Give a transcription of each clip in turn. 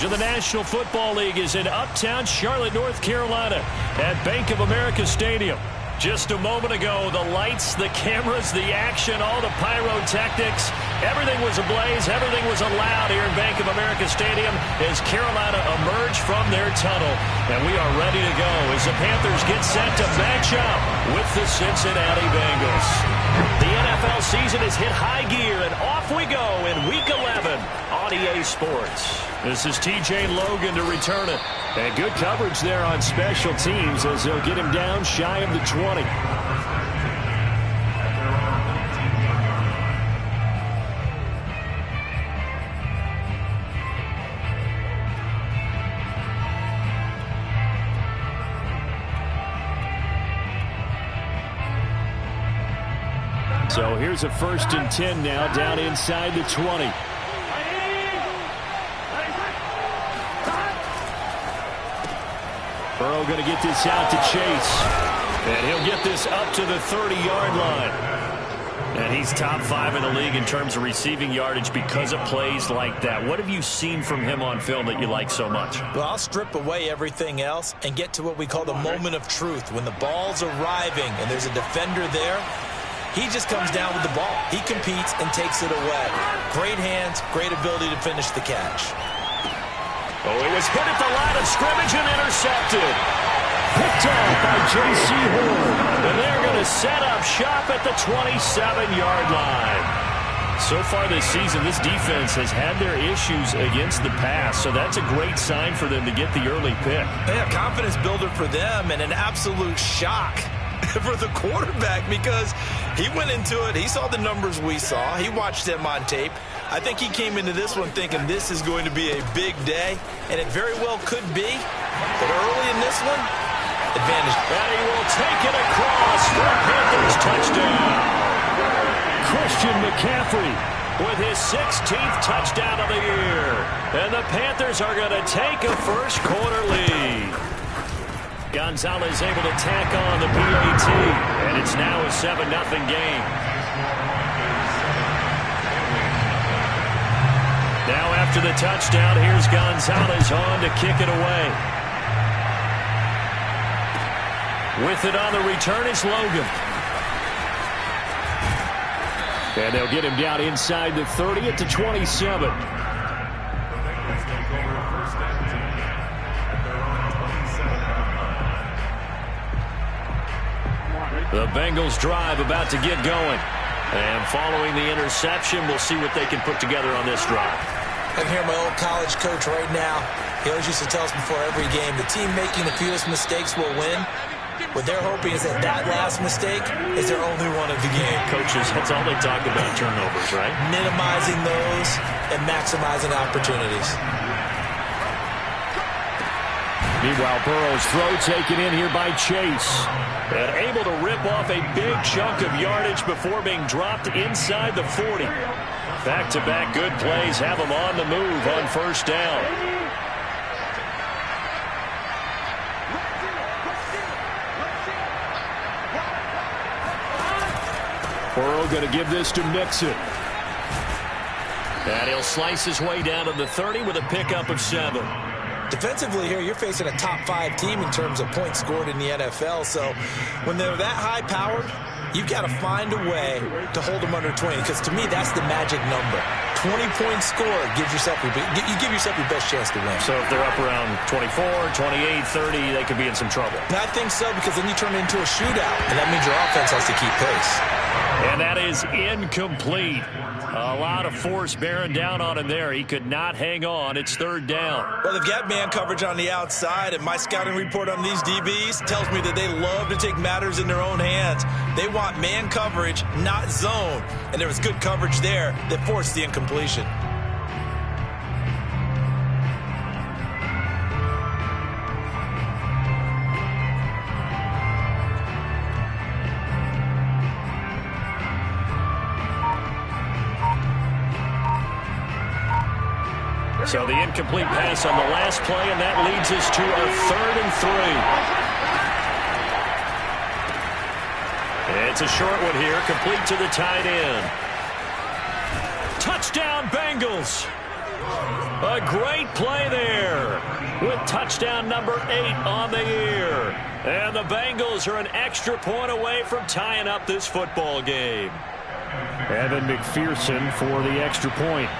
The National Football League is in uptown Charlotte, North Carolina at Bank of America Stadium. Just a moment ago, the lights, the cameras, the action, all the pyrotechnics, everything was ablaze, everything was allowed here in Bank of America Stadium as Carolina emerged from their tunnel. And we are ready to go as the Panthers get set to match up with the Cincinnati Bengals. The NFL season has hit high gear, and off we go in Week 11 on EA Sports. This is TJ Logan to return it. And good coverage there on special teams as they'll get him down shy of the 20. So here's a 1st and 10 now down inside the 20. Burrow going to get this out to Chase. And he'll get this up to the 30-yard line. And he's top 5 in the league in terms of receiving yardage because of plays like that. What have you seen from him on film that you like so much? Well, I'll strip away everything else and get to what we call the moment of truth. When the ball's arriving and there's a defender there, he just comes down with the ball. He competes and takes it away. Great hands, great ability to finish the catch. Oh, it was hit at the line of scrimmage and intercepted. Picked off by J.C. Horn. And they're going to set up shop at the 27-yard line. So far this season, this defense has had their issues against the pass, so that's a great sign for them to get the early pick. Yeah, confidence builder for them and an absolute shock for the quarterback because he went into it. He saw the numbers we saw. He watched them on tape. I think he came into this one thinking this is going to be a big day, and it very well could be. But early in this one, advantage. And he will take it across for a Panthers touchdown. Christian McCaffrey with his 16th touchdown of the year. And the Panthers are going to take a first-quarter lead. Gonzalez able to tack on the PAT, and it's now a 7-0 game. Now after the touchdown, here's Gonzalez on to kick it away. With it on the return is Logan. And they'll get him down inside the 30 at the 27. The Bengals drive about to get going. And following the interception, we'll see what they can put together on this drive. I can hear my old college coach right now. He always used to tell us before every game, the team making the fewest mistakes will win. What they're hoping is that that last mistake is their only one of the game. Coaches, that's all they talk about, turnovers, right? Minimizing those and maximizing opportunities. Meanwhile, Burrow's throw taken in here by Chase. And able to rip off a big chunk of yardage before being dropped inside the 40. Back-to-back good plays have him on the move on first down. Burrow going to give this to Mixon. And he'll slice his way down to the 30 with a pickup of 7. Defensively here, you're facing a top-5 team in terms of points scored in the NFL. So when they're that high-powered, you've got to find a way to hold them under 20. Because to me, that's the magic number. 20 points scored gives yourself you give yourself your best chance to win. So if they're up around 24, 28, 30, they could be in some trouble. And I think so, because then you turn it into a shootout, and that means your offense has to keep pace. And that is incomplete. A lot of force bearing down on him there. He could not hang on. It's 3rd down. Well, they've got man coverage on the outside, and my scouting report on these DBs tells me that they love to take matters in their own hands. They want man coverage, not zone. And there was good coverage there that forced the incompletion. So the incomplete pass on the last play, and that leads us to a 3rd and 3. It's a short one here, complete to the tight end. Touchdown, Bengals! A great play there with touchdown number 8 on the year. And the Bengals are an extra point away from tying up this football game. Evan McPherson for the extra point.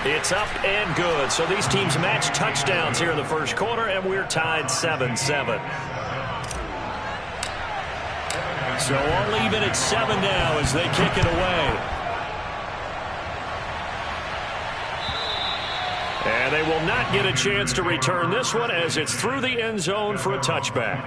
It's up and good. So these teams match touchdowns here in the first quarter, and we're tied 7-7. So all even at 7 now as they kick it away. And they will not get a chance to return this one as it's through the end zone for a touchback.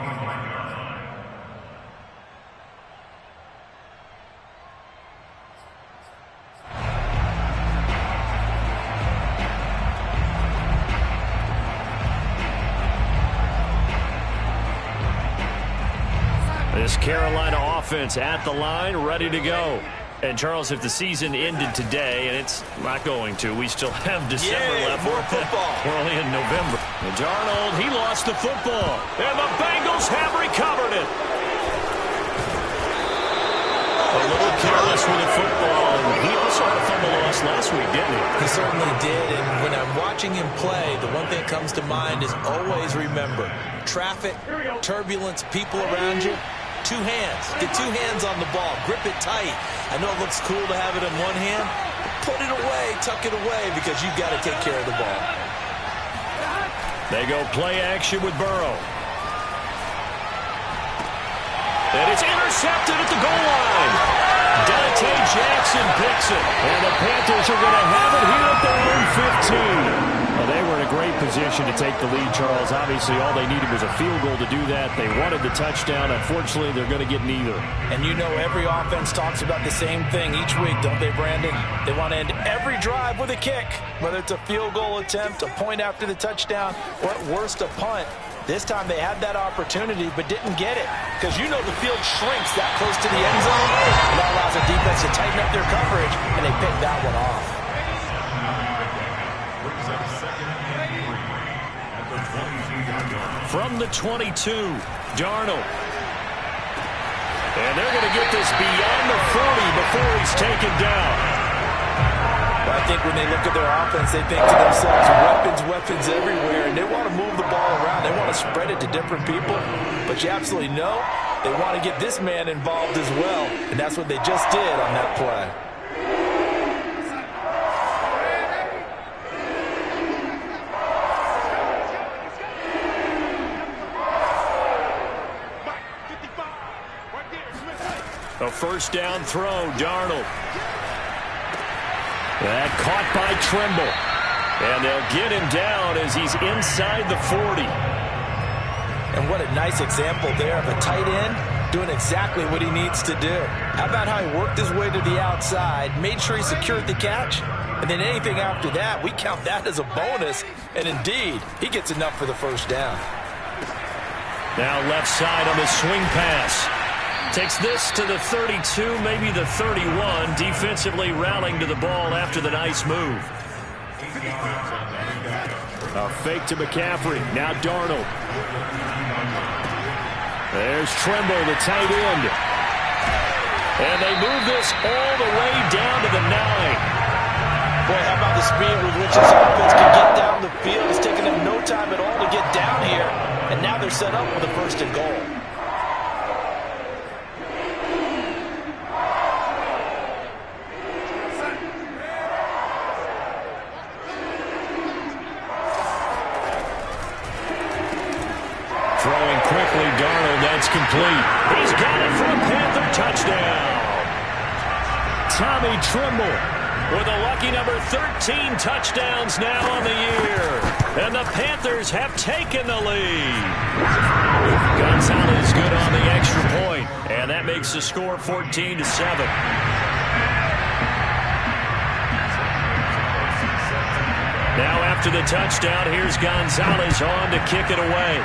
This Carolina offense at the line, ready to go. And, Charles, if the season ended today, and it's not going to, we still have December left. More football. We're only in November. And Darnold, he lost the football. And the Bengals have recovered it. A little careless with the football. He also had a fumble loss last week, didn't he? He certainly did. And when I'm watching him play, the one thing that comes to mind is always remember, traffic, turbulence, people around you. 2 hands. Get 2 hands on the ball. Grip it tight. I know it looks cool to have it in one hand, but put it away, tuck it away, because you've got to take care of the ball. They go play action with Burrow. And it's intercepted at the goal line. Dante Jackson picks it. And the Panthers are going to have it here at their own 15. Well, they were in a great position to take the lead, Charles. Obviously, all they needed was a field goal to do that. They wanted the touchdown. Unfortunately, they're going to get neither. And you know every offense talks about the same thing each week, don't they, Brandon? They want to end every drive with a kick, whether it's a field goal attempt, a point after the touchdown, or at worst, a punt. This time they had that opportunity but didn't get it because you know the field shrinks that close to the end zone, and that allows the defense to tighten up their coverage, and they picked that one off. From the 22, Darnold. And they're going to get this beyond the 40 before he's taken down. Well, I think when they look at their offense, they think to themselves, weapons everywhere, and they want to move the ball around. They want to spread it to different people, but you absolutely know they want to get this man involved as well, and that's what they just did on that play. A first down throw, Darnold. That caught by Trimble. And they'll get him down as he's inside the 40. And what a nice example there of a tight end doing exactly what he needs to do. How about how he worked his way to the outside, made sure he secured the catch, and then anything after that, we count that as a bonus. And indeed, he gets enough for the first down. Now left side on the swing pass. Takes this to the 32, maybe the 31, defensively rallying to the ball after the nice move. A fake to McCaffrey. Now Darnold. There's Trimble, the tight end. And they move this all the way down to the 9. Boy, how about the speed with which this offense can get down the field? It's taken them no time at all to get down here, and now they're set up with a first and goal. Throwing quickly, Darnold, that's complete. He's got it for a Panther touchdown. Tommy Trimble with a lucky number 13 touchdowns now on the year. And the Panthers have taken the lead. Gonzalez good on the extra point, and that makes the score 14-7. Now after the touchdown, here's Gonzalez on to kick it away.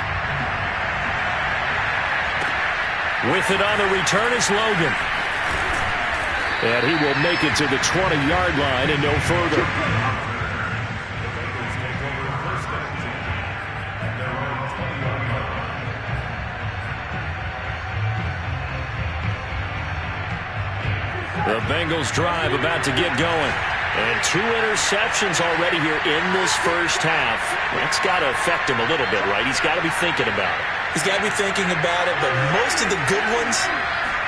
With it on the return is Logan. And he will make it to the 20-yard line and no further. Bengals drive about to get going. And 2 interceptions already here in this first half. That's got to affect him a little bit, right? He's got to be thinking about it. He's got to be thinking about it, but most of the good ones,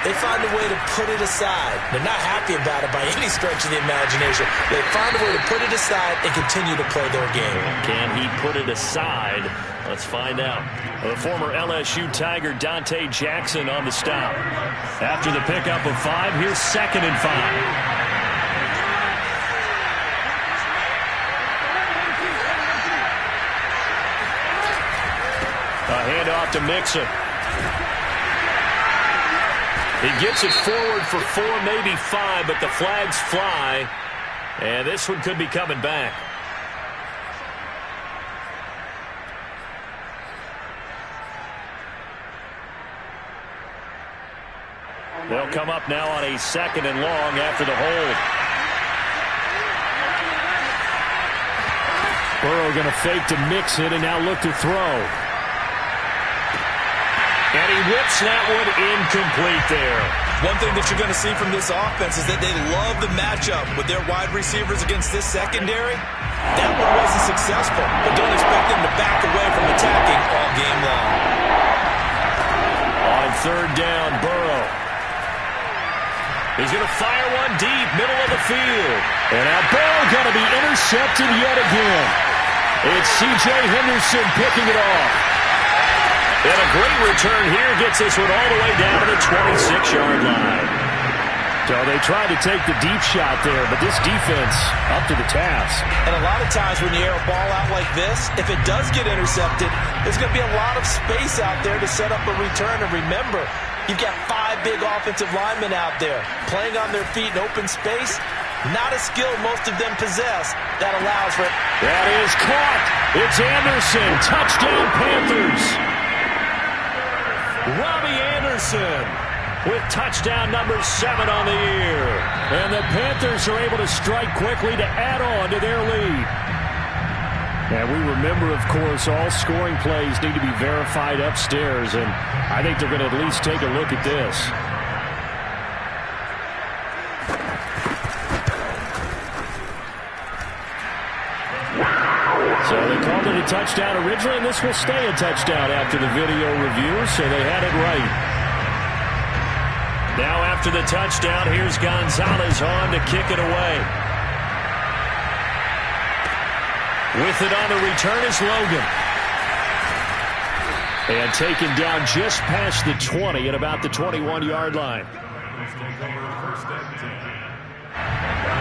they find a way to put it aside. They're not happy about it by any stretch of the imagination. They find a way to put it aside and continue to play their game. Can he put it aside? Let's find out. The former LSU Tiger Dante Jackson on the stop. After the pickup of 5, here's 2nd and 5. A handoff to Mixon. He gets it forward for 4, maybe 5, but the flags fly. And this one could be coming back. They'll come up now on a 2nd and long after the hold. Burrow going to fake to Mixon and now look to throw. And he whips that one incomplete there. One thing that you're going to see from this offense is that they love the matchup with their wide receivers against this secondary. That one wasn't successful, but don't expect them to back away from attacking all game long. On 3rd down, Burrow. He's going to fire one deep, middle of the field. And now Burrow going to be intercepted yet again. It's C.J. Henderson picking it off. And a great return here gets this one all the way down to the 26-yard line. So they tried to take the deep shot there, but this defense up to the task. And a lot of times when you air a ball out like this, if it does get intercepted, there's going to be a lot of space out there to set up a return. And remember, you've got 5 big offensive linemen out there playing on their feet in open space. Not a skill most of them possess that allows for it. That is caught. It's Anderson. Touchdown, Panthers. Robbie Anderson with touchdown number 7 on the year. And the Panthers are able to strike quickly to add on to their lead. And we remember, of course, all scoring plays need to be verified upstairs, and I think they're going to at least take a look at this. So they called it a touchdown originally, and this will stay a touchdown after the video review, so they had it right. Now after the touchdown, here's Gonzalez on to kick it away. With it on the return is Logan. And taken down just past the 20 at about the 21-yard line.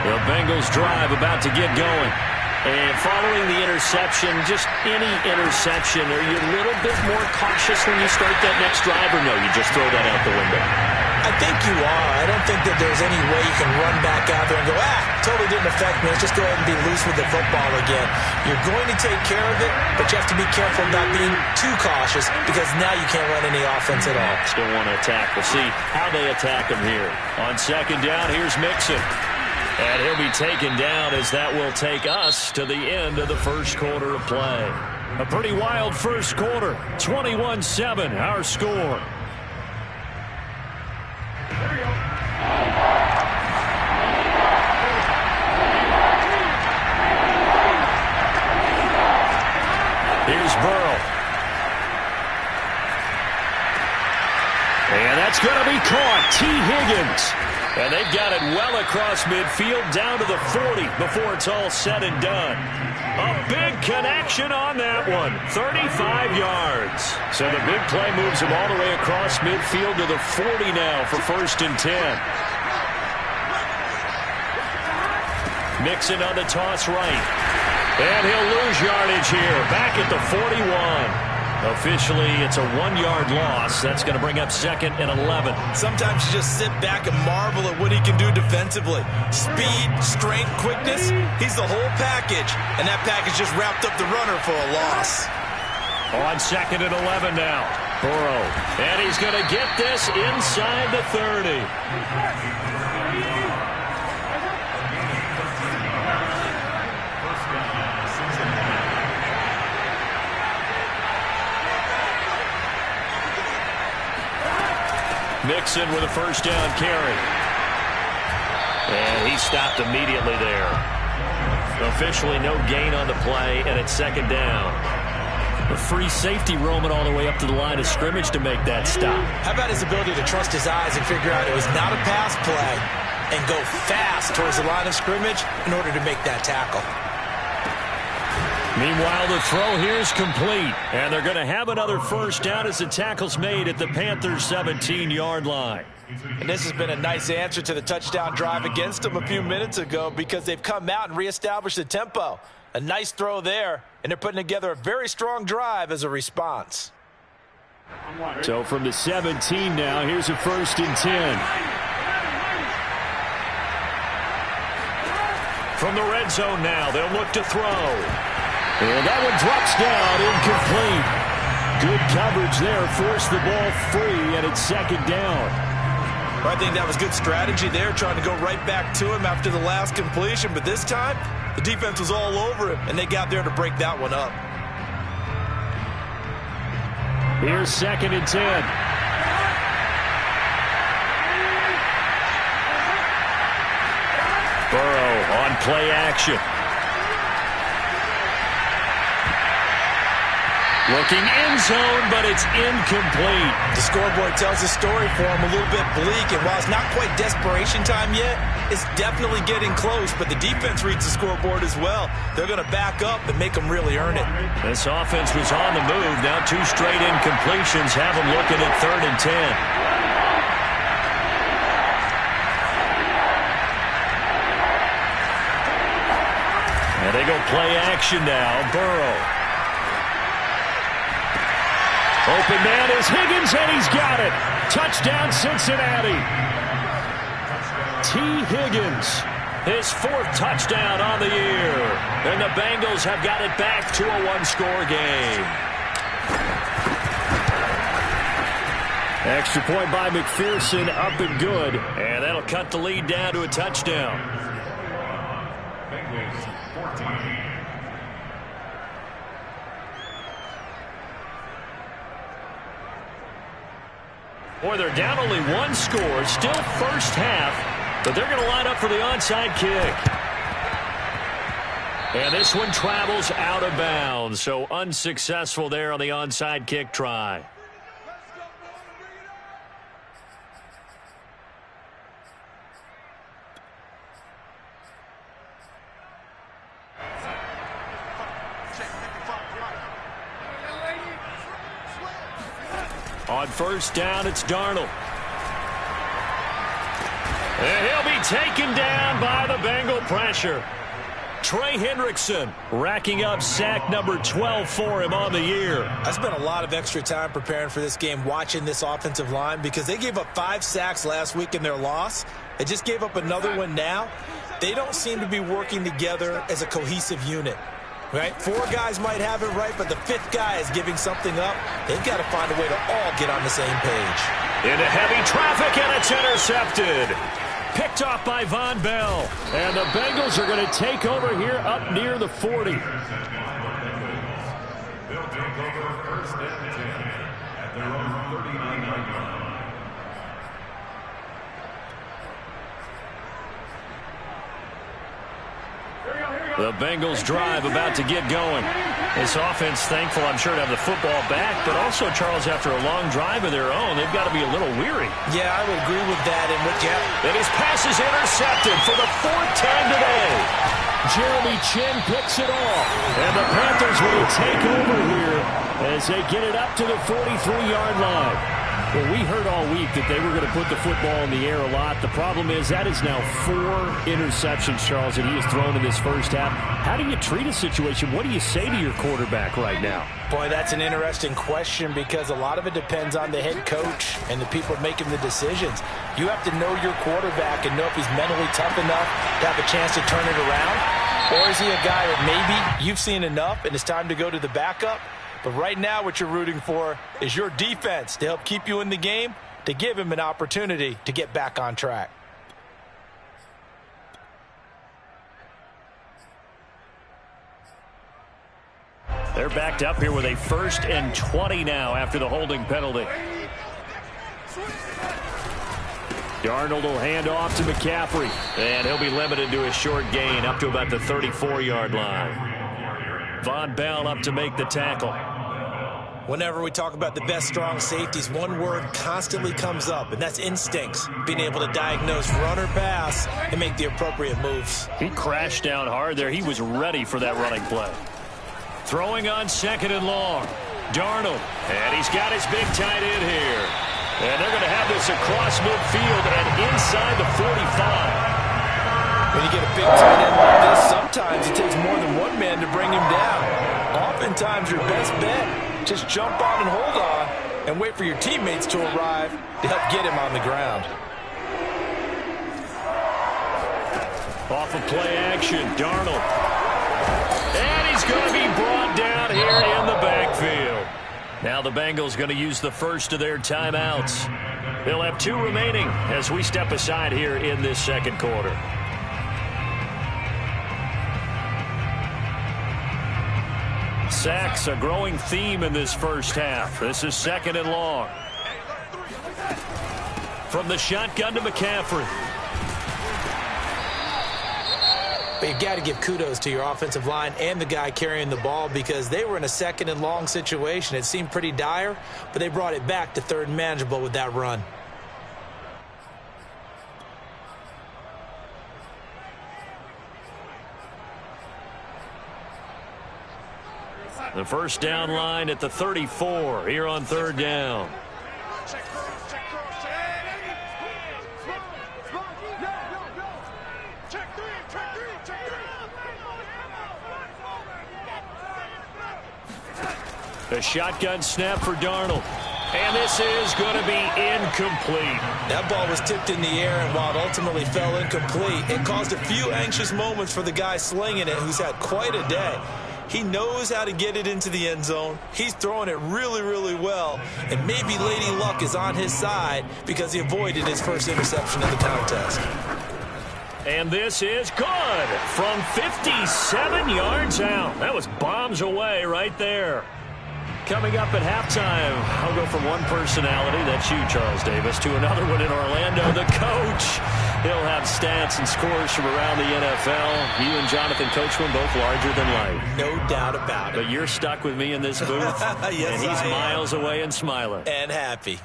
The Bengals drive about to get going. And following the interception, just any interception, are you a little bit more cautious when you start that next drive, or no, you just throw that out the window? I think you are. I don't think that there's any way you can run back out there and go, totally didn't affect me. Let's just go ahead and be loose with the football again. You're going to take care of it, but you have to be careful about being too cautious because now you can't run any offense at all. Still want to attack. We'll see how they attack him here. On 2nd down, here's Mixon. And he'll be taken down as that will take us to the end of the first quarter of play. A pretty wild first quarter. 21-7, our score. Here's Burrow. And that's going to be caught. T. Higgins. And they've got it well across midfield down to the 40 before it's all said and done. A big connection on that one. 35 yards. So the big play moves him all the way across midfield to the 40 now for 1st and 10. Mixon on the toss right. And he'll lose yardage here. Back at the 41. Officially, it's a 1-yard loss. That's going to bring up 2nd and 11. Sometimes you just sit back and marvel at what he can do defensively. Speed, strength, quickness, he's the whole package. And that package just wrapped up the runner for a loss. On 2nd and 11 now. Burrow. And he's going to get this inside the 30. Mixon with a 1st down carry. he's stopped immediately there. Officially no gain on the play, and it's second down. A free safety roaming all the way up to the line of scrimmage to make that stop. How about his ability to trust his eyes and figure out it was not a pass play and go fast towards the line of scrimmage in order to make that tackle. Meanwhile, the throw here is complete, and they're going to have another first down as the tackle's made at the Panthers' 17-yard line. And this has been a nice answer to the touchdown drive against them a few minutes ago because they've come out and reestablished the tempo. A nice throw there, and they're putting together a very strong drive as a response. So from the 17 now, here's a 1st and 10. From the red zone now, they'll look to throw. And that one drops down, incomplete. Good coverage there, forced the ball free, and it's second down. I think that was good strategy there, trying to go right back to him after the last completion. But this time, the defense was all over him, and they got there to break that one up. Here's 2nd and 10. Burrow on play action. Looking end zone, but it's incomplete. The scoreboard tells the story for him, a little bit bleak. And while it's not quite desperation time yet, it's definitely getting close. But the defense reads the scoreboard as well. They're going to back up and make them really earn it. This offense was on the move. Now 2 straight incompletions have them looking at 3rd and 10. And they go play action now. Burrow. Open man is Higgins, and he's got it. Touchdown, Cincinnati. T. Higgins, his 4th touchdown on the year. And the Bengals have got it back to a 1-score game. Extra point by McPherson, up and good. And that'll cut the lead down to a touchdown. Boy, they're down only 1 score. Still first half, but they're going to line up for the onside kick. And this one travels out of bounds, so unsuccessful there on the onside kick try. On first down, it's Darnold. And he'll be taken down by the Bengal pressure. Trey Hendrickson racking up sack number 12 for him on the year. I spent a lot of extra time preparing for this game watching this offensive line because they gave up 5 sacks last week in their loss. They just gave up another one now. They don't seem to be working together as a cohesive unit. Right? 4 guys might have it right, but the 5th guy is giving something up. They've got to find a way to all get on the same page. Into heavy traffic, and it's intercepted. Picked off by Von Bell. And the Bengals are going to take over here up near the 40. They'll take over 1st and 10 at their own 39-yard line. The Bengals drive about to get going. This offense thankful, I'm sure, to have the football back, but also, Charles, after a long drive of their own, they've got to be a little weary. Yeah, I would agree with that. And his pass is intercepted for the 4th time today. Jeremy Chin picks it off. And the Panthers will take over here as they get it up to the 43-yard line. Well, we heard all week that they were going to put the football in the air a lot. The problem is that is now 4 interceptions, Charles, that he has thrown in this first half. How do you treat a situation? What do you say to your quarterback right now? Boy, that's an interesting question because a lot of it depends on the head coach and the people making the decisions. You have to know your quarterback and know if he's mentally tough enough to have a chance to turn it around. Or is he a guy that maybe you've seen enough and it's time to go to the backup? But right now what you're rooting for is your defense to help keep you in the game, to give him an opportunity to get back on track. They're backed up here with a 1st and 20 now after the holding penalty. Darnold will hand off to McCaffrey. And he'll be limited to a short gain up to about the 34-yard line. Von Bell up to make the tackle. Whenever we talk about the best strong safeties, one word constantly comes up, and that's instincts. Being able to diagnose run or pass and make the appropriate moves. He crashed down hard there. He was ready for that running play. Throwing on 2nd and long. Darnold. And he's got his big tight end here. And they're going to have this across midfield and inside the 45. When you get a big tight end like this, sometimes it takes more than one man to bring him down. Oftentimes your best bet, just jump on and hold on and wait for your teammates to arrive to help get him on the ground. Off of play action, Darnold. And he's going to be brought down here in the backfield. Now the Bengals going to use the first of their timeouts. They'll have 2 remaining as we step aside here in this second quarter. Sacks, a growing theme in this first half. This is 2nd and long. From the shotgun to McCaffrey. But you've got to give kudos to your offensive line and the guy carrying the ball because they were in a 2nd and long situation. It seemed pretty dire, but they brought it back to 3rd and manageable with that run. The first down line at the 34 here on 3rd down. A shotgun snap for Darnold. And this is going to be incomplete. That ball was tipped in the air, and while it ultimately fell incomplete, it caused a few anxious moments for the guy slinging it, who's had quite a day. He knows how to get it into the end zone. He's throwing it really, really well. And maybe Lady Luck is on his side because he avoided his first interception of the contest. And this is good from 57 yards out. That was bombs away right there. Coming up at halftime, I'll go from one personality, that's you, Charles Davis, to another one in Orlando, the coach. He'll have stats and scores from around the NFL. You and Jonathan Coachman, both larger than life. No doubt about it. But you're stuck with me in this booth, yes, and he's miles away and smiling. And happy.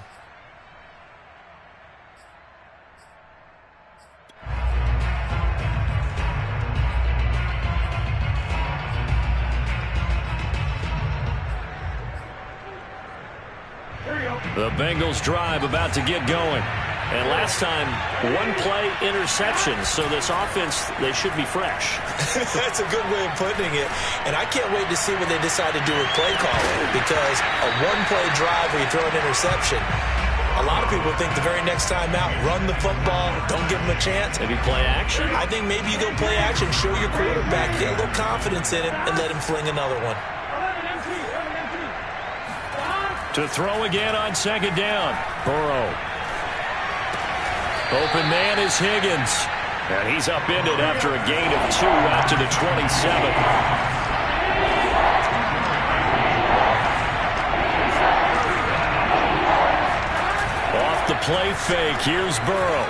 The Bengals drive about to get going. And last time, 1-play interception. So this offense, they should be fresh. That's a good way of putting it. And I can't wait to see what they decide to do with play calling. Because a 1-play drive where you throw an interception, a lot of people think the very next time out, run the football, don't give them a chance. Maybe play action? I think maybe you go play action, show your quarterback, get a little confidence in him, and let him fling another one. To throw again on 2nd down. Burrow. Open man is Higgins. And he's upended after a gain of 2 out to the 27. Off the play fake. Here's Burrow.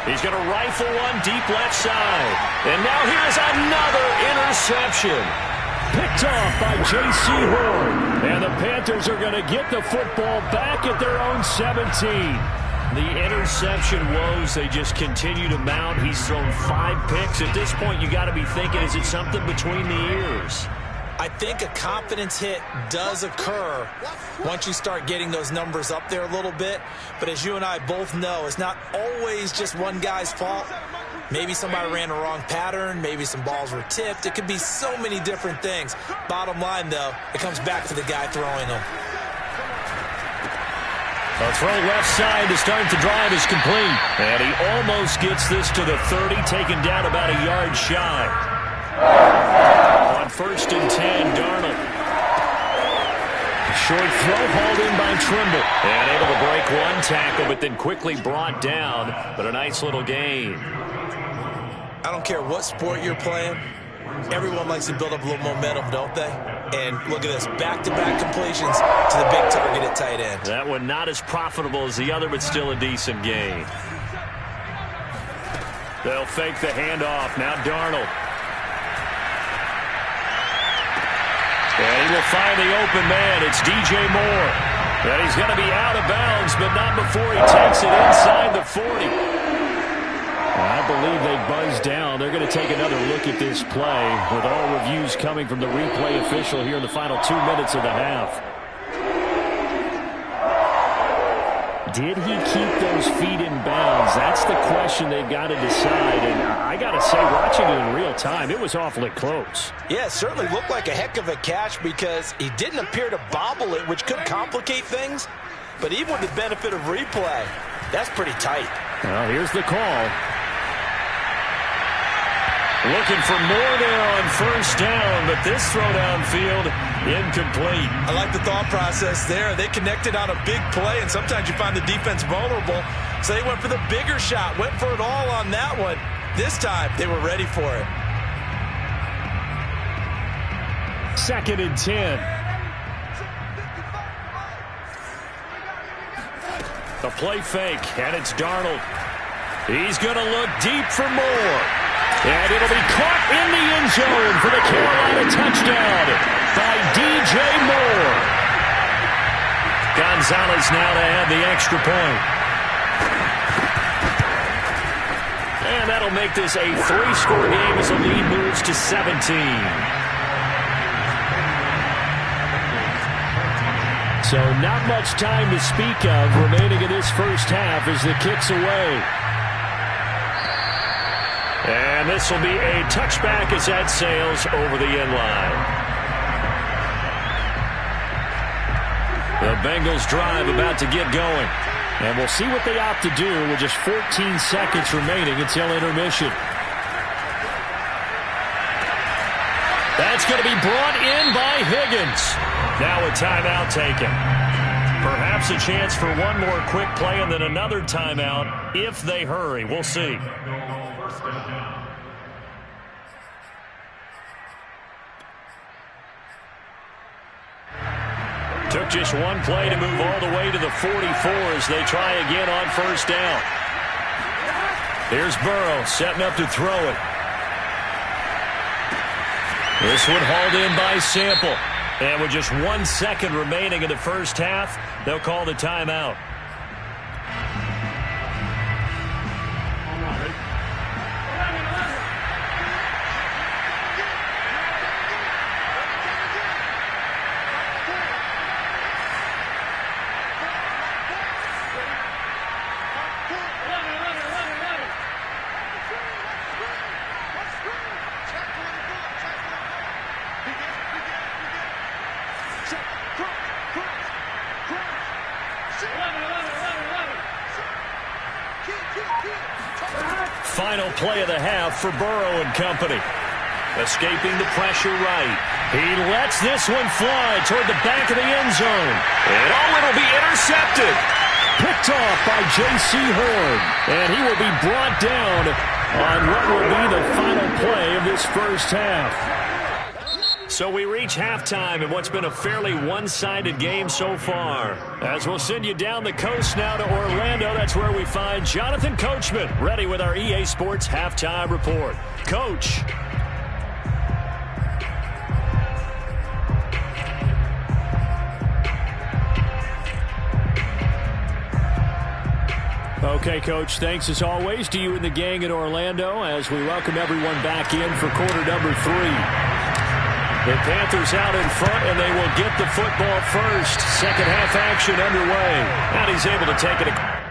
He's going to rifle one deep left side. And now here's another interception. Picked off by J.C. Horn. And the Panthers are going to get the football back at their own 17. The interception woes, they just continue to mount. He's thrown 5 picks. At this point, you got to be thinking, is it something between the ears? I think a confidence hit does occur once you start getting those numbers up there a little bit. But as you and I both know, it's not always just one guy's fault. Maybe somebody ran a wrong pattern. Maybe some balls were tipped. It could be so many different things. Bottom line, though, it comes back to the guy throwing them. A throw left side to start the drive is complete. And he almost gets this to the 30, taken down about a yard shy. On 1st and 10, Darnold. Short throw hauled in by Trimble. And able to break one tackle, but then quickly brought down. But a nice little gain. I don't care what sport you're playing. Everyone likes to build up a little momentum, don't they? And look at this, back-to-back completions to the big target at tight end. That one not as profitable as the other, but still a decent gain. They'll fake the handoff. Now Darnold. And he will find the open man. It's DJ Moore. And he's going to be out of bounds, but not before he takes it inside the 40. I believe they buzzed down. They're going to take another look at this play with all reviews coming from the replay official here in the final 2 minutes of the half. Did he keep those feet in bounds? That's the question they've got to decide. And I got to say, watching it in real time, it was awfully close. Yeah, it certainly looked like a heck of a catch because he didn't appear to bobble it, which could complicate things. But even with the benefit of replay, that's pretty tight. Well, here's the call. Looking for more there on first down, but this throw downfield incomplete. I like the thought process there. They connected on a big play, and sometimes you find the defense vulnerable. So they went for the bigger shot, went for it all on that one. This time, they were ready for it. 2nd and 10. The play fake, and it's Darnold. He's going to look deep for more. And it'll be caught in the end zone for the Carolina touchdown by DJ Moore. Gonzalez now to add the extra point. And that'll make this a 3-score game as the lead moves to 17. So not much time to speak of remaining in this first half as the kick's away. And this will be a touchback as that sails over the end line. The Bengals drive about to get going. And we'll see what they opt to do with just 14 seconds remaining until intermission. That's going to be brought in by Higgins. Now a timeout taken. Perhaps a chance for one more quick play and then another timeout if they hurry. We'll see. Took just one play to move all the way to the 44 as they try again on first down. Here's Burrow setting up to throw it. This one hauled in by Sample. And with just 1 second remaining in the first half, they'll call the timeout. Final play of the half for Burrow and company. Escaping the pressure right. He lets this one fly toward the back of the end zone. And it'll be intercepted. Picked off by J.C. Horn. And he will be brought down on what will be the final play of this first half. So we reach halftime in what's been a fairly one-sided game so far. As we'll send you down the coast now to Orlando, that's where we find Jonathan Coachman ready with our EA Sports Halftime Report. Coach. Okay, Coach, thanks as always to you and the gang in Orlando as we welcome everyone back in for quarter number 3. The Panthers out in front, and they will get the football first. Second half action underway. And he's able to take it.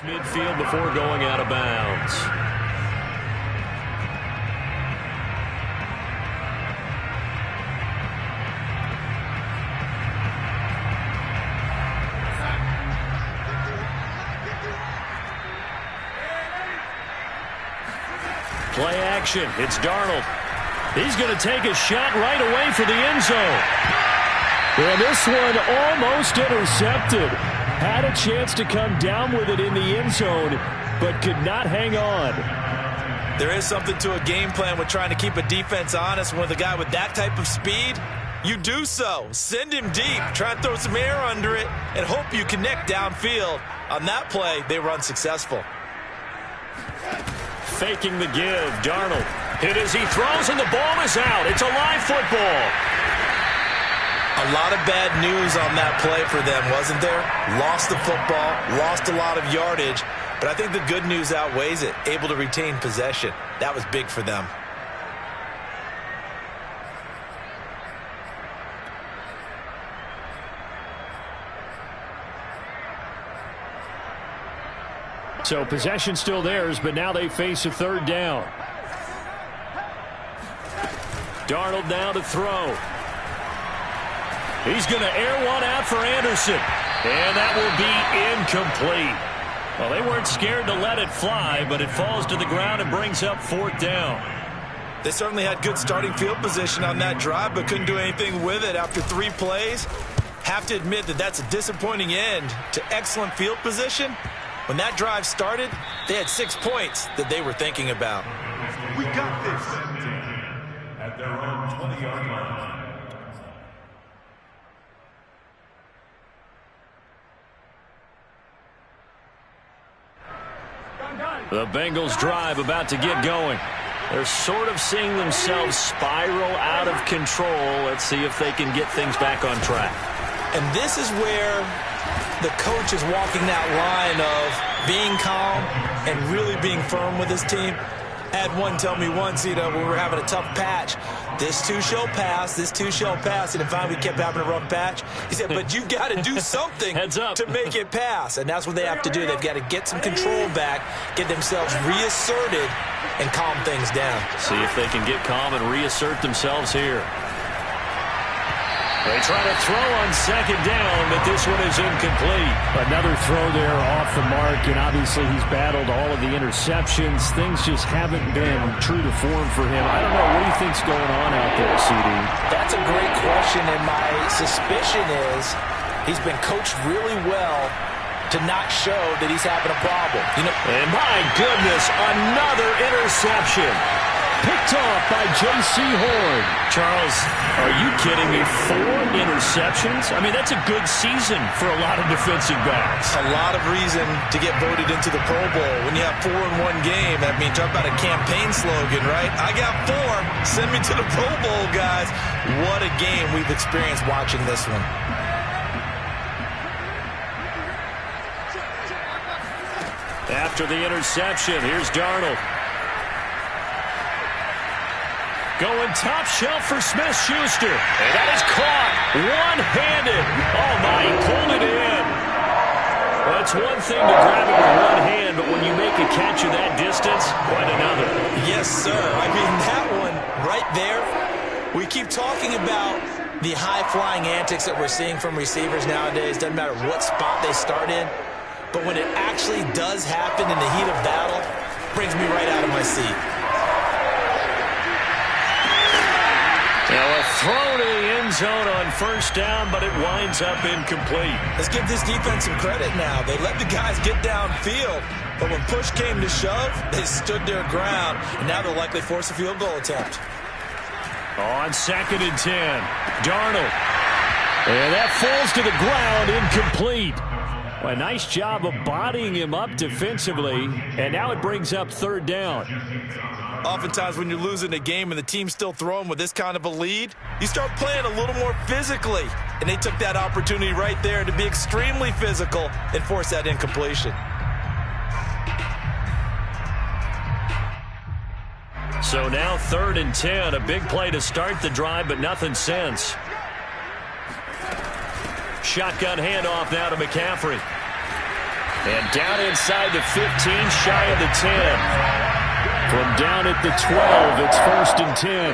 It's midfield before going out of bounds. Play action. It's Darnold. He's going to take a shot right away for the end zone. And this one almost intercepted. Had a chance to come down with it in the end zone, but could not hang on. There is something to a game plan with trying to keep a defense honest. With a guy with that type of speed, you do so. Send him deep. Try and throw some air under it and hope you connect downfield. On that play, they were unsuccessful. Faking the give. Darnold hit as he throws, and the ball is out. It's a live football. A lot of bad news on that play for them, wasn't there? Lost the football, lost a lot of yardage, but I think the good news outweighs it. Able to retain possession. That was big for them. So possession still theirs, but now they face a third down. Darnold now to throw. He's going to air one out for Anderson. And that will be incomplete. Well, they weren't scared to let it fly, but it falls to the ground and brings up fourth down. They certainly had good starting field position on that drive, but couldn't do anything with it after 3 plays. Have to admit that that's a disappointing end to excellent field position. When that drive started, they had 6 points that they were thinking about. We got this. At their own 20-yard line. The Bengals drive about to get going. They're sort of seeing themselves spiral out of control. Let's see if they can get things back on track. And this is where the coach is walking that line of being calm and really being firm with his team. I had one tell me once, when we were having a tough patch, this too shall pass, this too shall pass. And finally we kept having a rough patch. He said, but you've got to do something to make it pass. And that's what they have to do. They've got to get some control back, get themselves reasserted, and calm things down. See if they can get calm and reassert themselves here. They try to throw on second down, but this one is incomplete. Another throw there off the mark, and obviously he's battled all of the interceptions. Things just haven't been true to form for him. I don't know. What do you think's going on out there, CD? That's a great question, and my suspicion is he's been coached really well to not show that he's having a problem. And my goodness, another interception. Picked off by J.C. Horn. Charles, are you kidding me? 4 interceptions? I mean, that's a good season for a lot of defensive backs. A lot of reason to get voted into the Pro Bowl. When you have 4 in one game, I mean, talk about a campaign slogan, right? I got 4. Send me to the Pro Bowl, guys. What a game we've experienced watching this one. After the interception, here's Darnold. Going top shelf for Smith-Schuster. And that is caught one-handed. Oh, my, he pulled it in. Well, it's one thing to grab it with one hand, but when you make a catch of that distance, quite another. Yes, sir. I mean, that one right there, we keep talking about the high-flying antics that we're seeing from receivers nowadays. Doesn't matter what spot they start in. But when it actually does happen in the heat of battle, it brings me right out of my seat. Now a throw to the end zone on first down, but it winds up incomplete. Let's give this defense some credit now. They let the guys get downfield, but when push came to shove, they stood their ground, and now they'll likely force a field goal attempt. On 2nd and 10, Darnold. And that falls to the ground, incomplete. Well, a nice job of bodying him up defensively, and now it brings up third down. Oftentimes when you're losing a game and the team's still throwing with this kind of a lead, you start playing a little more physically. And they took that opportunity right there to be extremely physical and force that incompletion. So now 3rd and 10, a big play to start the drive, but nothing since. Shotgun handoff now to McCaffrey. And down inside the 15, shy of the 10. From down at the 12, it's 1st and 10.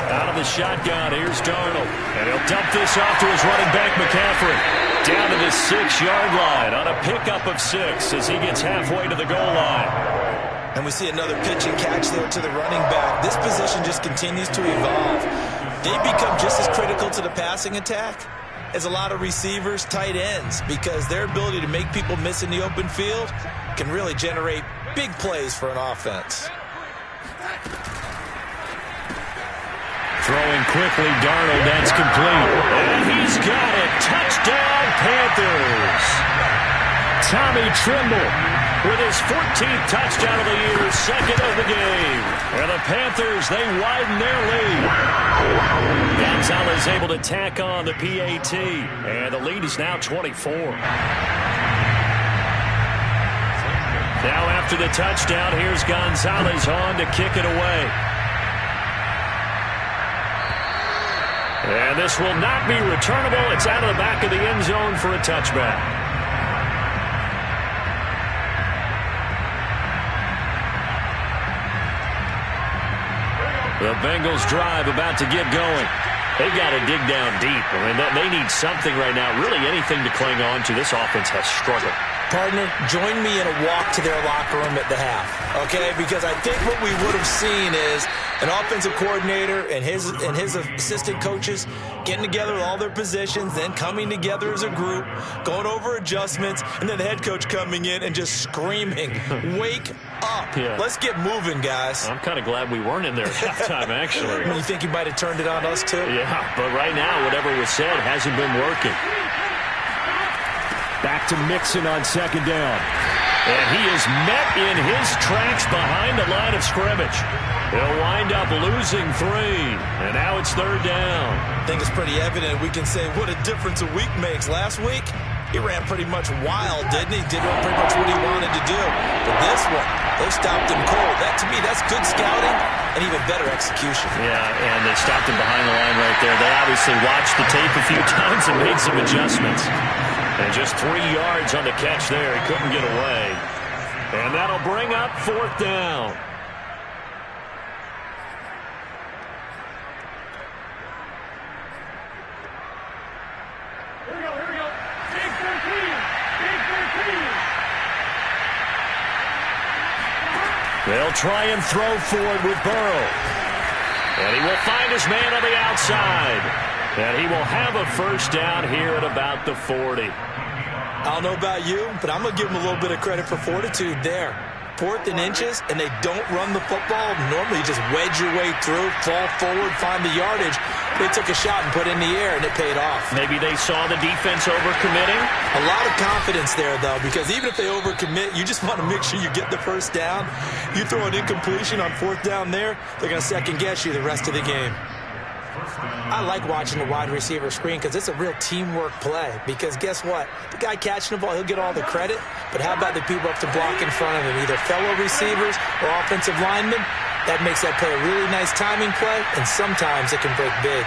Out of the shotgun, here's Darnold. And he'll dump this off to his running back, McCaffrey. Down to the 6-yard line on a pickup of 6 as he gets halfway to the goal line. And we see another pitch and catch there to the running back. This position just continues to evolve. They become just as critical to the passing attack as a lot of receivers, tight ends, because their ability to make people miss in the open field can really generate big plays for an offense. Throwing quickly, Darnold, that's complete. And he's got it. Touchdown, Panthers. Tommy Tremble with his 14th touchdown of the year, 2nd of the game. And the Panthers, they widen their lead. Gonzalez able to tack on the PAT. And the lead is now 24. Now after the touchdown, here's Gonzalez on to kick it away. And this will not be returnable. It's out of the back of the end zone for a touchback. The Bengals drive about to get going. They've got to dig down deep. I mean, they need something right now, really anything to cling on to. This offense has struggled. Partner, join me in a walk to their locker room at the half, okay? Because I think what we would have seen is an offensive coordinator and his assistant coaches getting together with all their positions, then coming together as a group, going over adjustments, and then the head coach coming in and just screaming, wake up. Yeah. Let's get moving, guys. I'm kind of glad we weren't in there at halftime, actually. You think he might have turned it on us, too? Yeah, but right now, whatever was said hasn't been working. Back to Mixon on 2nd down. And he is met in his tracks behind the line of scrimmage. He'll wind up losing 3. And now it's 3rd down. I think it's pretty evident. We can say what a difference a week makes. Last week, he ran pretty much wild, didn't he? Did pretty much what he wanted to do. But this one, they stopped him cold. That, to me, that's good scouting and even better execution. Yeah, and they stopped him behind the line right there. They obviously watched the tape a few times and made some adjustments. And just 3 yards on the catch there. He couldn't get away. And that'll bring up 4th down. Here we go. Big 13. They'll try and throw for it with Burrow. And he will find his man on the outside. And he will have a 1st down here at about the 40. I don't know about you, but I'm going to give him a little bit of credit for fortitude there. 4th and inches, and they don't run the football. Normally, you just wedge your way through, fall forward, find the yardage. They took a shot and put it in the air, and it paid off. Maybe they saw the defense overcommitting. A lot of confidence there, though, because even if they overcommit, you just want to make sure you get the 1st down. You throw an incompletion on 4th down there, they're going to second-guess you the rest of the game. I like watching the wide receiver screen because it's a real teamwork play. Because guess what? The guy catching the ball, he'll get all the credit. But how about the people up to block in front of him? Either fellow receivers or offensive linemen. That makes that play a really nice timing play. And sometimes it can break big.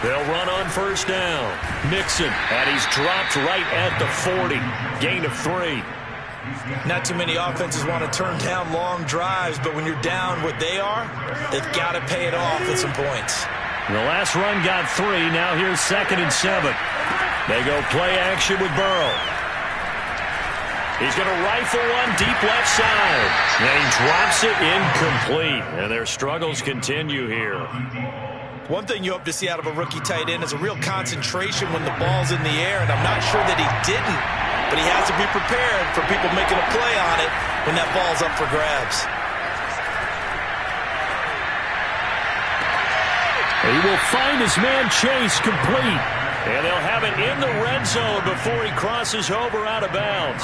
They'll run on 1st down. Mixon, and he's dropped right at the 40. Gain of 3. Not too many offenses want to turn down long drives, but when you're down what they are, they've got to pay it off with some points. The last run got 3. Now here's 2nd and 7. They go play action with Burrow. He's going to rifle one deep left side. And he drops it incomplete. And their struggles continue here. One thing you hope to see out of a rookie tight end is a real concentration when the ball's in the air, and I'm not sure that he didn't. But he has to be prepared for people making a play on it when that ball's up for grabs. He will find his man Chase complete. And they'll have it in the red zone before he crosses over out of bounds.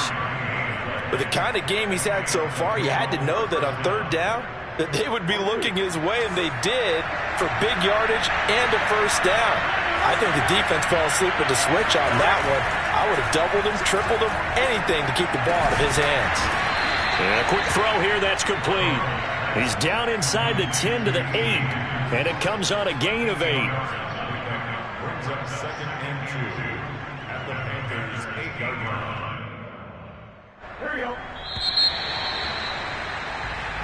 With the kind of game he's had so far, you had to know that on 3rd down, that they would be looking his way, and they did, for big yardage and a 1st down. I think the defense fell asleep with the switch on that one. I would have doubled him, tripled him, anything to keep the ball out of his hands. And a quick throw here, that's complete. He's down inside the 10 to the 8, and it comes on a gain of 8. brings up 2nd and 2 at the Panthers' 8-yard line. Here you go.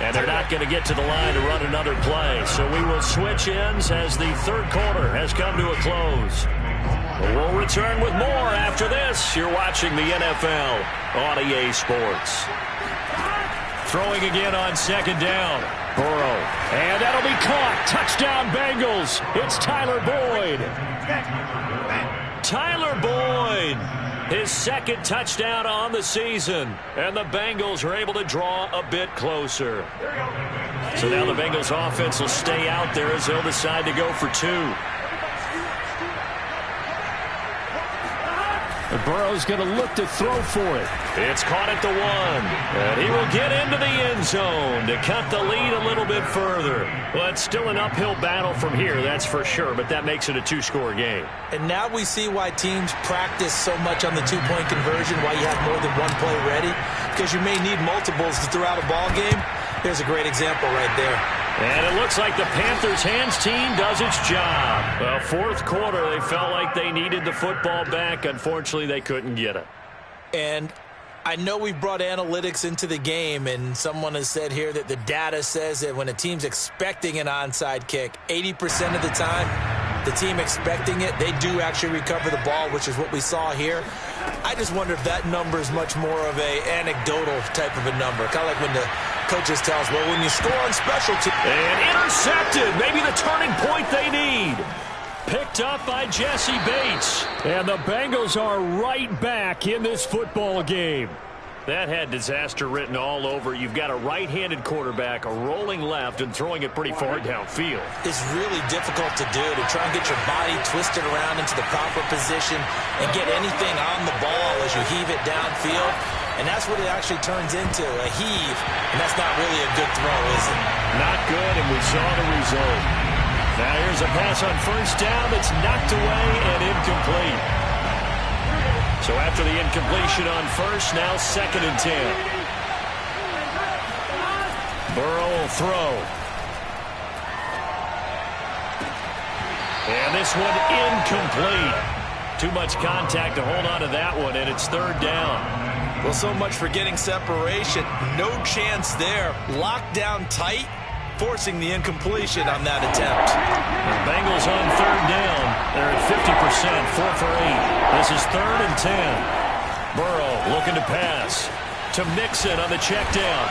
And they're not going to get to the line to run another play. So we will switch ends as the third quarter has come to a close. We'll return with more after this. You're watching the NFL on EA Sports. Throwing again on 2nd down. Burrow. And that'll be caught. Touchdown Bengals. It's Tyler Boyd. Tyler Boyd. His 2nd touchdown on the season. And the Bengals are able to draw a bit closer. So now the Bengals offense will stay out there as they'll decide to go for 2. And Burrow's going to look to throw for it. It's caught at the 1. And he will get into the end zone to cut the lead a little bit further. Well, it's still an uphill battle from here, that's for sure, but that makes it a 2-score game. And now we see why teams practice so much on the 2-point conversion, why you have more than one play ready, because you may need multiples to throw out a ball game. Here's a great example right there. And it looks like the Panthers' hands team does its job. Well, 4th quarter, they felt like they needed the football back. Unfortunately, they couldn't get it. And I know we've brought analytics into the game, and someone has said here that the data says that when a team's expecting an onside kick, 80% of the time, the team expecting it, they do actually recover the ball, which is what we saw here. I just wonder if that number is much more of a anecdotal type of a number. Kind of like when the coaches tell us, well, when you score on special teams. And intercepted. Maybe the turning point they need. Picked up by Jesse Bates. And the Bengals are right back in this football game. That had disaster written all over. You've got a right-handed quarterback, a rolling left, and throwing it pretty far downfield. It's really difficult to do, to try and get your body twisted around into the proper position and get anything on the ball as you heave it downfield. And that's what it actually turns into, a heave. And that's not really a good throw, is it? Not good, and we saw the result. Now here's a pass on 1st down that's knocked away and incomplete. So after the incompletion on 1st, now 2nd and 10. Burrow will throw. And this one incomplete. Too much contact to hold on to that one, and it's 3rd down. Well, so much for getting separation. No chance there. Locked down tight, forcing the incompletion on that attempt. The Bengals on 3rd down. They're at 50%, 4 for 8. This is 3rd and 10. Burrow looking to pass to Mixon on the check down.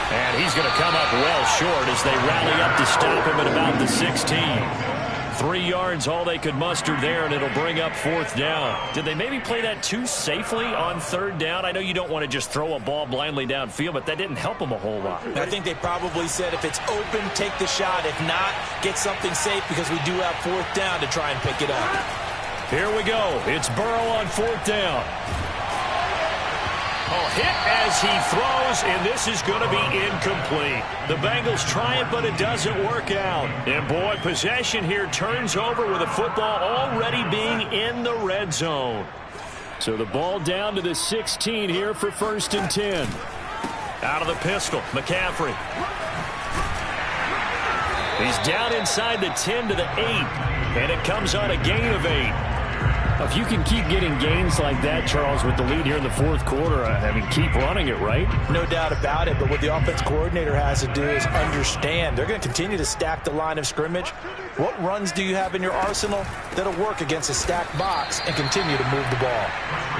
And he's going to come up well short as they rally up to stop him at about the 16. 3 yards, all they could muster there, and it'll bring up 4th down. Did they maybe play that too safely on 3rd down? I know you don't want to just throw a ball blindly downfield, but that didn't help them a whole lot. I think they probably said if it's open, take the shot. If not, get something safe because we do have 4th down to try and pick it up. Here we go. It's Burrow on 4th down. A hit as he throws, and this is going to be incomplete. The Bengals try it, but it doesn't work out. And, boy, possession here turns over with the football already being in the red zone. So the ball down to the 16 here for 1st and 10. Out of the pistol, McCaffrey. He's down inside the 10 to the 8, and it comes on a gain of 8. If you can keep getting gains like that, Charles, with the lead here in the 4th quarter, I mean, keep running it, right? No doubt about it, but what the offense coordinator has to do is understand. They're going to continue to stack the line of scrimmage. What runs do you have in your arsenal that'll work against a stacked box and continue to move the ball?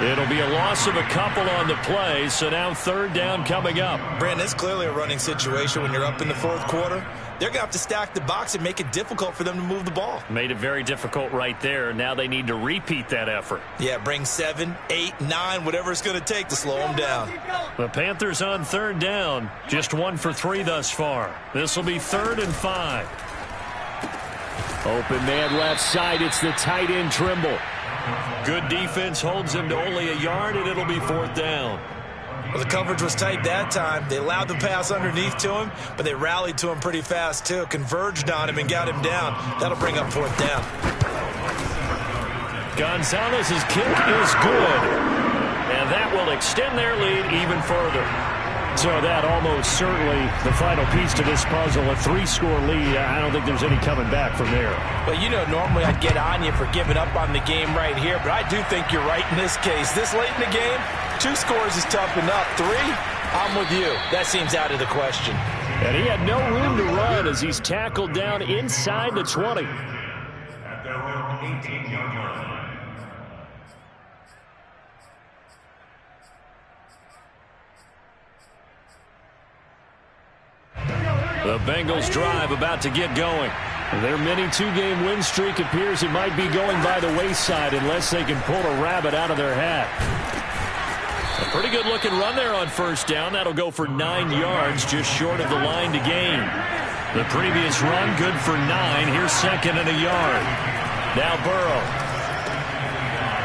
It'll be a loss of a couple on the play, so now 3rd down coming up. Brandon, it's clearly a running situation when you're up in the 4th quarter. They're going to have to stack the box and make it difficult for them to move the ball. Made it very difficult right there. Now they need to repeat that effort. Yeah, bring 7, 8, 9, whatever it's going to take to slow them down. The Panthers on 3rd down. Just 1 for 3 thus far. This will be 3rd and 5. Open man left side. It's the tight end Trimble. Good defense holds him to only a yard, and it'll be 4th down. Well, the coverage was tight that time. They allowed the pass underneath to him, but they rallied to him pretty fast, too. Converged on him and got him down. That'll bring up 4th down. Gonzalez's kick is good. And that will extend their lead even further. So that almost certainly the final piece to this puzzle, a 3-score lead. I don't think there's any coming back from there. Well, you know, normally I'd get on you for giving up on the game right here, but I do think you're right in this case. This late in the game, 2 scores is tough enough. 3, I'm with you. That seems out of the question. And he had no room to run as he's tackled down inside the 20. At their own 18-yard line. The Bengals drive about to get going. Their mini 2-game win streak appears it might be going by the wayside unless they can pull a rabbit out of their hat. A pretty good looking run there on first down. That'll go for 9 yards, just short of the line to gain. The previous run good for 9. Here's 2nd and a yard. Now Burrow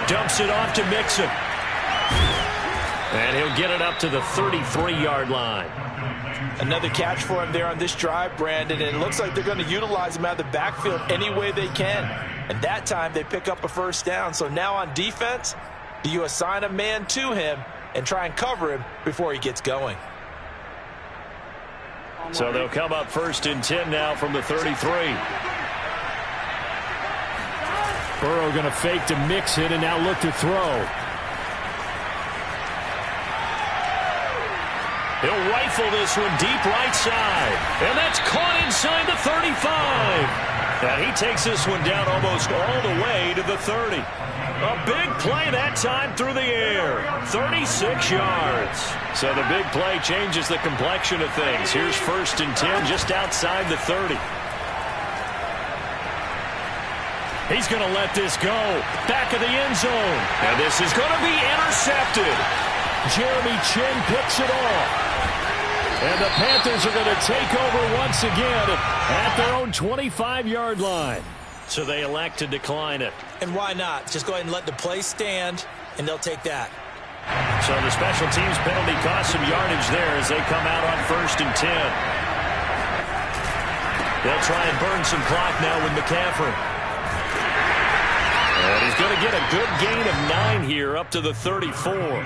dumps it off to Mixon. And he'll get it up to the 33-yard line. Another catch for him there on this drive, Brandon, and it looks like they're going to utilize him out of the backfield any way they can. And that time they pick up a first down. So now on defense, do you assign a man to him and try and cover him before he gets going? So they'll come up 1st and 10 now from the 33. Burrow going to fake to Mixon and now look to throw. He'll rifle this one deep right side. And that's caught inside the 35. And he takes this one down almost all the way to the 30. A big play that time through the air. 36 yards. So the big play changes the complexion of things. Here's 1st and 10 just outside the 30. He's going to let this go. Back of the end zone. And this is going to be intercepted. Jeremy Chin picks it off. And the Panthers are going to take over once again at their own 25-yard line. So they elect to decline it. And why not? Just go ahead and let the play stand, and they'll take that. So the special teams penalty cost some yardage there as they come out on 1st and 10. They'll try and burn some clock now with McCaffrey. And he's going to get a good gain of 9 here up to the 34.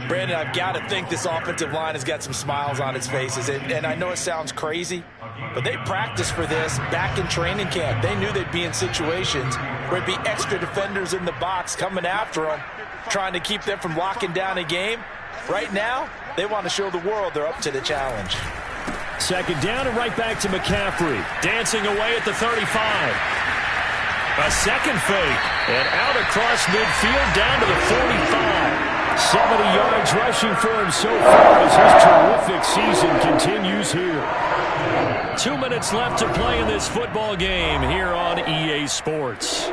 Brandon, I've got to think this offensive line has got some smiles on its faces. And I know it sounds crazy, but they practiced for this back in training camp. They knew they'd be in situations where it'd be extra defenders in the box coming after them, trying to keep them from locking down a game. Right now, they want to show the world they're up to the challenge. 2nd down and right back to McCaffrey. Dancing away at the 35. A second fake. And out across midfield down to the 45. 70 yards rushing for him so far as his terrific season continues here. 2 minutes left to play in this football game here on EA Sports.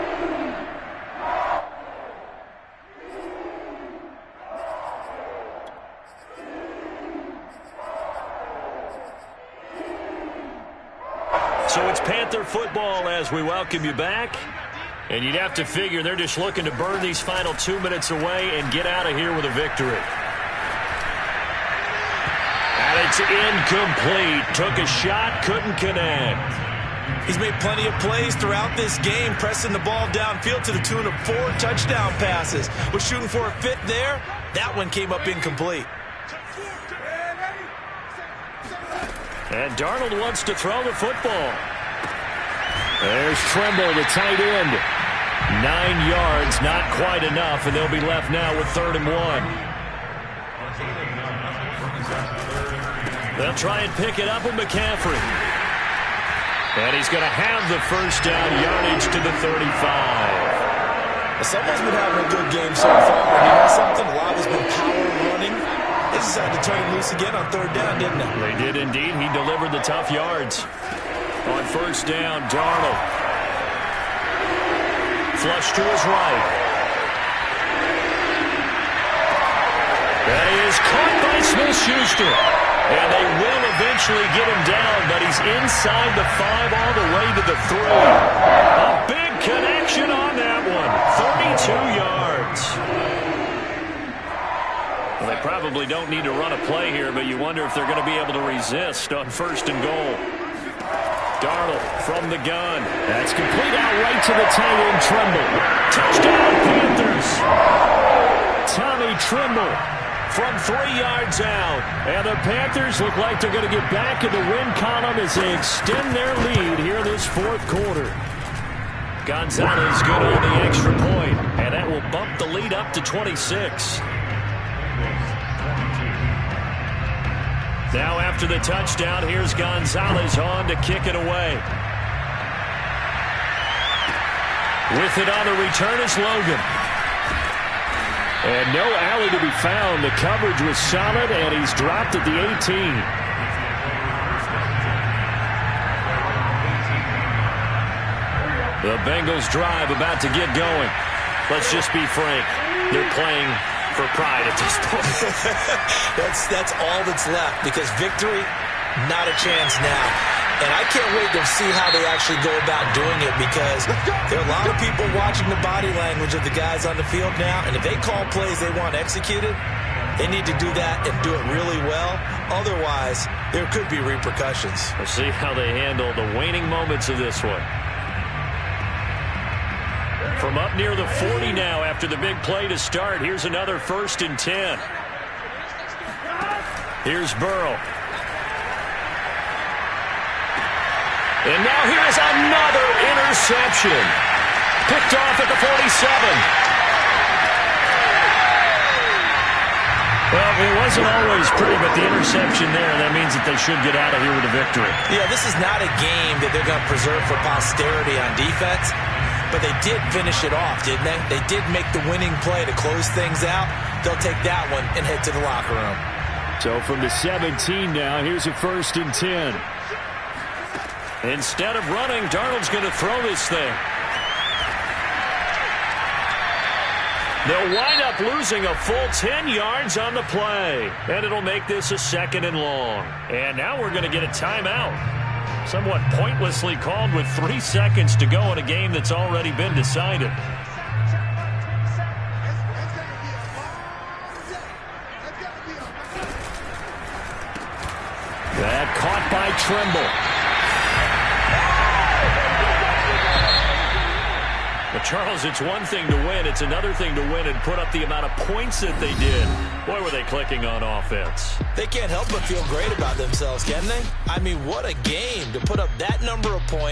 So it's Panther football as we welcome you back. And you'd have to figure they're just looking to burn these final 2 minutes away and get out of here with a victory. And it's incomplete. Took a shot, couldn't connect. He's made plenty of plays throughout this game, pressing the ball downfield to the tune of 4 touchdown passes. Was shooting for a fit there. That one came up incomplete. And Darnold wants to throw the football. There's Tremble, the tight end. 9 yards, not quite enough, and they'll be left now with 3rd and 1. They'll try and pick it up with McCaffrey. And he's going to have the first down, yardage to the 35. Someone's been having a good game so far. And you know something? A lot has been power running. They decided to turn him loose again on 3rd down, didn't they? They did indeed. He delivered the tough yards. On 1st down, Darnold. Flush to his right. That is caught by Smith-Schuster. And they will eventually get him down, but he's inside the 5 all the way to the 3. A big connection on that one. 32 yards. Well, they probably don't need to run a play here, but you wonder if they're going to be able to resist on 1st and goal. Darnold from the gun. That's complete out right to the tight end, Tremble. Touchdown, Panthers. Tommy Tremble from 3 yards out. And the Panthers look like they're going to get back in the win column as they extend their lead here this fourth quarter. Gonzalez good on the extra point, and that will bump the lead up to 26. Now after the touchdown, here's Gonzalez on to kick it away. With it on the return is Logan. And no alley to be found. The coverage was solid, and he's dropped at the 18. The Bengals drive about to get going. Let's just be frank. They're playing for pride at this point. That's all that's left, because victory, not a chance now. And I can't wait to see how they actually go about doing it, because there are a lot of people watching the body language of the guys on the field now, and if they call plays they want executed, they need to do that and do it really well. Otherwise, there could be repercussions. We'll see how they handle the waning moments of this one. From up near the 40 now after the big play to start, here's another 1st and 10. Here's Burrow. And now here's another interception. Picked off at the 47. Well, it wasn't always pretty, but the interception there, that means that they should get out of here with a victory. Yeah, this is not a game that they're going to preserve for posterity on defense, but they did finish it off, didn't they? They did make the winning play to close things out. They'll take that one and head to the locker room. So from the 17 now, here's a 1st and 10. Instead of running, Darnold's going to throw this thing. They'll wind up losing a full 10 yards on the play. And it'll make this a 2nd and long. And now we're going to get a timeout. Somewhat pointlessly called with 3 seconds to go in a game that's already been decided. That caught by Trimble. But Charles, it's one thing to win. It's another thing to win and put up the amount of points that they did. Boy, were they clicking on offense. They can't help but feel great about themselves, can they? I mean, what a game to put up that number of points.